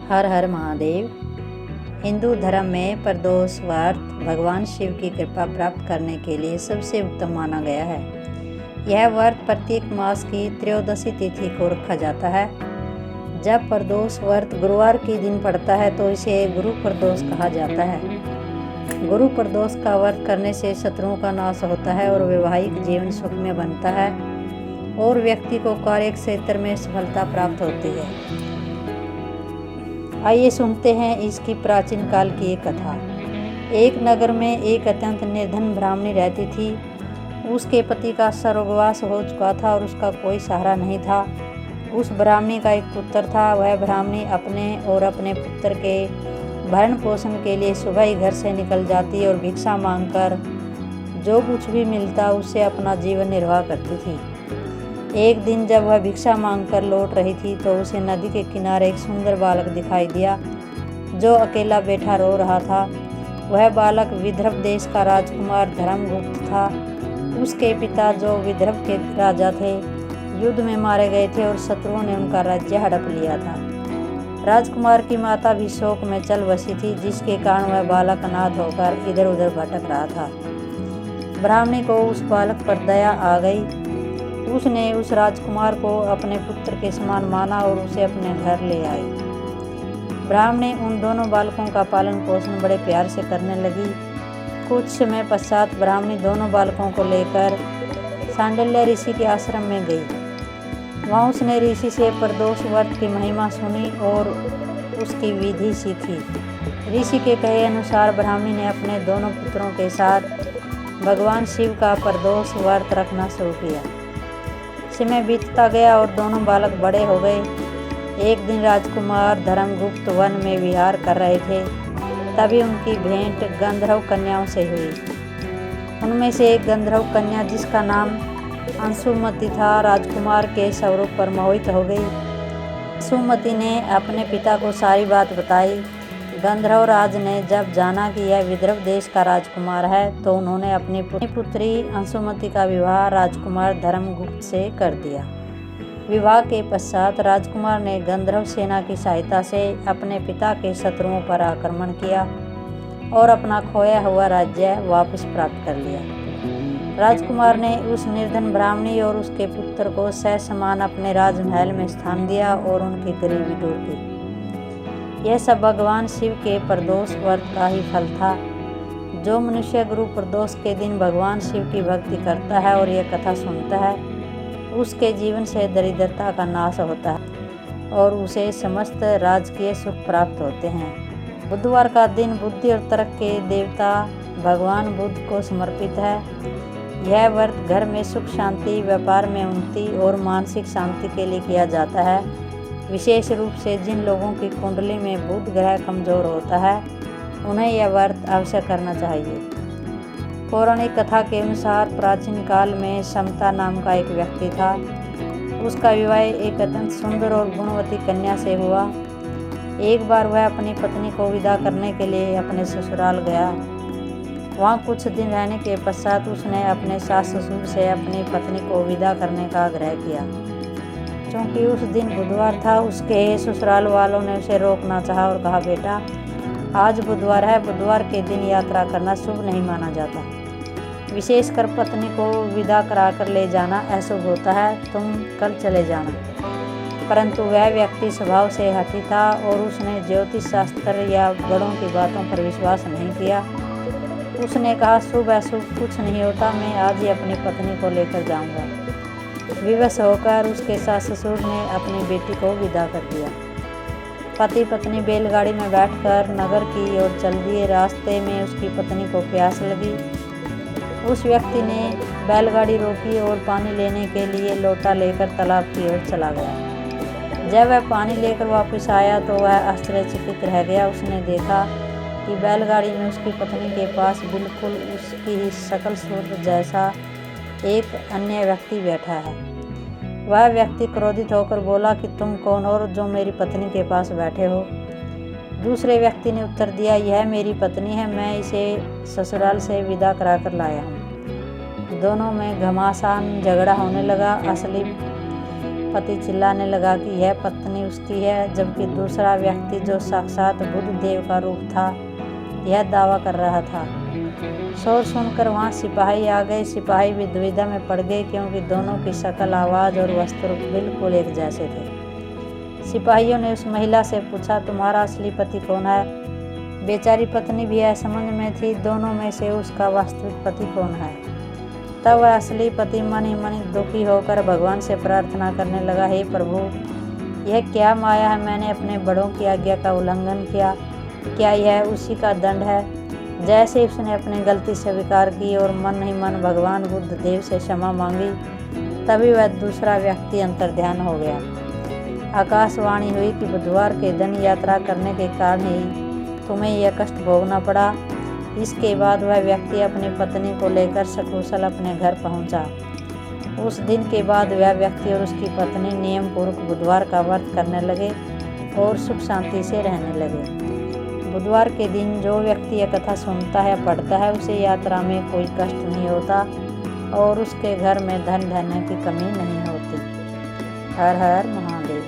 हर हर महादेव। हिंदू धर्म में प्रदोष व्रत भगवान शिव की कृपा प्राप्त करने के लिए सबसे उत्तम माना गया है। यह व्रत प्रत्येक मास की त्रयोदशी तिथि को रखा जाता है। जब प्रदोष व्रत गुरुवार के दिन पड़ता है तो इसे गुरु प्रदोष कहा जाता है। गुरु प्रदोष का व्रत करने से शत्रुओं का नाश होता है और वैवाहिक जीवन सुखमय बनता है और व्यक्ति को कार्य क्षेत्र में सफलता प्राप्त होती है। आइए सुनते हैं इसकी प्राचीन काल की एक कथा। एक नगर में एक अत्यंत निर्धन ब्राह्मणी रहती थी। उसके पति का स्वर्गवास हो चुका था और उसका कोई सहारा नहीं था। उस ब्राह्मणी का एक पुत्र था। वह ब्राह्मणी अपने और अपने पुत्र के भरण पोषण के लिए सुबह ही घर से निकल जाती और भिक्षा मांगकर जो कुछ भी मिलता उससे अपना जीवन निर्वाह करती थी। एक दिन जब वह भिक्षा मांगकर लौट रही थी तो उसे नदी के किनारे एक सुंदर बालक दिखाई दिया जो अकेला बैठा रो रहा था। वह बालक विदर्भ देश का राजकुमार धर्मगुप्त था। उसके पिता जो विदर्भ के राजा थे युद्ध में मारे गए थे और शत्रुओं ने उनका राज्य हड़प लिया था। राजकुमार की माता भी शोक में चल बसी थी, जिसके कारण वह बालक अनाथ होकर इधर उधर भटक रहा था। ब्राह्मणी को उस बालक पर दया आ गई। उसने उस राजकुमार को अपने पुत्र के समान माना और उसे अपने घर ले आई। ब्राह्मणी उन दोनों बालकों का पालन पोषण बड़े प्यार से करने लगी। कुछ समय पश्चात ब्राह्मणी दोनों बालकों को लेकर सांडिल्य ऋषि के आश्रम में गई। वहाँ उसने ऋषि से प्रदोष व्रत की महिमा सुनी और उसकी विधि सीखी। ऋषि के कहे अनुसार ब्राह्मणी ने अपने दोनों पुत्रों के साथ भगवान शिव का प्रदोष व्रत रखना शुरू किया। समय बीतता गया और दोनों बालक बड़े हो गए। एक दिन राजकुमार धर्मगुप्त वन में विहार कर रहे थे, तभी उनकी भेंट गंधर्व कन्याओं से हुई। उनमें से एक गंधर्व कन्या जिसका नाम अंशुमति था राजकुमार के स्वरूप पर मोहित हो गई। अंशुमति ने अपने पिता को सारी बात बताई। गंधर्व राज ने जब जाना कि यह विदर्भ देश का राजकुमार है तो उन्होंने अपनी पुत्री अंशुमति का विवाह राजकुमार धर्मगुप्त से कर दिया। विवाह के पश्चात राजकुमार ने गंधर्व सेना की सहायता से अपने पिता के शत्रुओं पर आक्रमण किया और अपना खोया हुआ राज्य वापस प्राप्त कर लिया। राजकुमार ने उस निर्धन ब्राह्मणी और उसके पुत्र को ससमान अपने राजमहल में स्थान दिया और उनकी गरीबी दूर की। यह सब भगवान शिव के प्रदोष व्रत का ही फल था। जो मनुष्य गुरु प्रदोष के दिन भगवान शिव की भक्ति करता है और यह कथा सुनता है उसके जीवन से दरिद्रता का नाश होता है और उसे समस्त राजकीय सुख प्राप्त होते हैं। बुधवार का दिन बुद्धि और तर्क के देवता भगवान बुद्ध को समर्पित है। यह व्रत घर में सुख शांति, व्यापार में उन्नति और मानसिक शांति के लिए किया जाता है। विशेष रूप से जिन लोगों की कुंडली में बुध ग्रह कमजोर होता है उन्हें यह व्रत अवश्य करना चाहिए। पौराणिक कथा के अनुसार प्राचीन काल में समता नाम का एक व्यक्ति था। उसका विवाह एक अत्यंत सुंदर और गुणवती कन्या से हुआ। एक बार वह अपनी पत्नी को विदा करने के लिए अपने ससुराल गया। वहाँ कुछ दिन रहने के पश्चात उसने अपने सास ससुर से अपनी पत्नी को विदा करने का आग्रह किया। क्योंकि उस दिन बुधवार था, उसके ससुराल वालों ने उसे रोकना चाहा और कहा, बेटा आज बुधवार है, बुधवार के दिन यात्रा करना शुभ नहीं माना जाता। विशेषकर पत्नी को विदा कराकर ले जाना अशुभ होता है, तुम कल चले जाना। परंतु वह व्यक्ति स्वभाव से हठी था और उसने ज्योतिष शास्त्र या बड़ों की बातों पर विश्वास नहीं किया। उसने कहा, शुभ अशुभ कुछ नहीं होता, मैं आज ही अपनी पत्नी को लेकर जाऊंगा। विवश होकर उसके सास ससुर ने अपनी बेटी को विदा कर दिया। पति पत्नी बैलगाड़ी में बैठकर नगर की ओर चल दिए। रास्ते में उसकी पत्नी को प्यास लगी। उस व्यक्ति ने बैलगाड़ी रोकी और पानी लेने के लिए लोटा लेकर तालाब की ओर चला गया। जब वह पानी लेकर वापस आया तो वह आश्चर्यचकित रह गया। उसने देखा कि बैलगाड़ी में उसकी पत्नी के पास बिल्कुल उसकी ही शक्ल सूरत जैसा एक अन्य व्यक्ति बैठा है। वह व्यक्ति क्रोधित होकर बोला कि तुम कौन हो जो मेरी पत्नी के पास बैठे हो। दूसरे व्यक्ति ने उत्तर दिया, यह मेरी पत्नी है, मैं इसे ससुराल से विदा कराकर लाया हूँ। दोनों में घमासान झगड़ा होने लगा। असली पति चिल्लाने लगा कि यह पत्नी उसकी है, जबकि दूसरा व्यक्ति जो साक्षात बुद्ध देव का रूप था यह दावा कर रहा था। शोर सुनकर वहाँ सिपाही आ गए। सिपाही भी दुविधा में पड़ गए क्योंकि दोनों की शक्ल, आवाज़ और वस्त्र बिल्कुल एक जैसे थे। सिपाहियों ने उस महिला से पूछा, तुम्हारा असली पति कौन है? बेचारी पत्नी भी असमझ में थी, दोनों में से उसका वास्तविक पति कौन है। तब वह असली पति मन ही मन दुखी होकर भगवान से प्रार्थना करने लगा, हे प्रभु, यह क्या माया है? मैंने अपने बड़ों की आज्ञा का उल्लंघन किया, क्या यह उसी का दंड है? जैसे ही उसने अपनी गलती स्वीकार की और मन ही मन भगवान बुद्ध देव से क्षमा मांगी, तभी वह दूसरा व्यक्ति अंतर्ध्यान हो गया। आकाशवाणी हुई कि बुधवार के दिन यात्रा करने के कारण ही तुम्हें यह कष्ट भोगना पड़ा। इसके बाद वह व्यक्ति अपनी पत्नी को लेकर सकुशल अपने घर पहुंचा। उस दिन के बाद वह व्यक्ति और उसकी पत्नी नियम पूर्वक बुधवार का व्रत करने लगे और सुख शांति से रहने लगे। बुधवार के दिन जो व्यक्ति यह कथा सुनता है, पढ़ता है, उसे यात्रा में कोई कष्ट नहीं होता और उसके घर में धन धान्य की कमी नहीं होती। हर हर महादेव।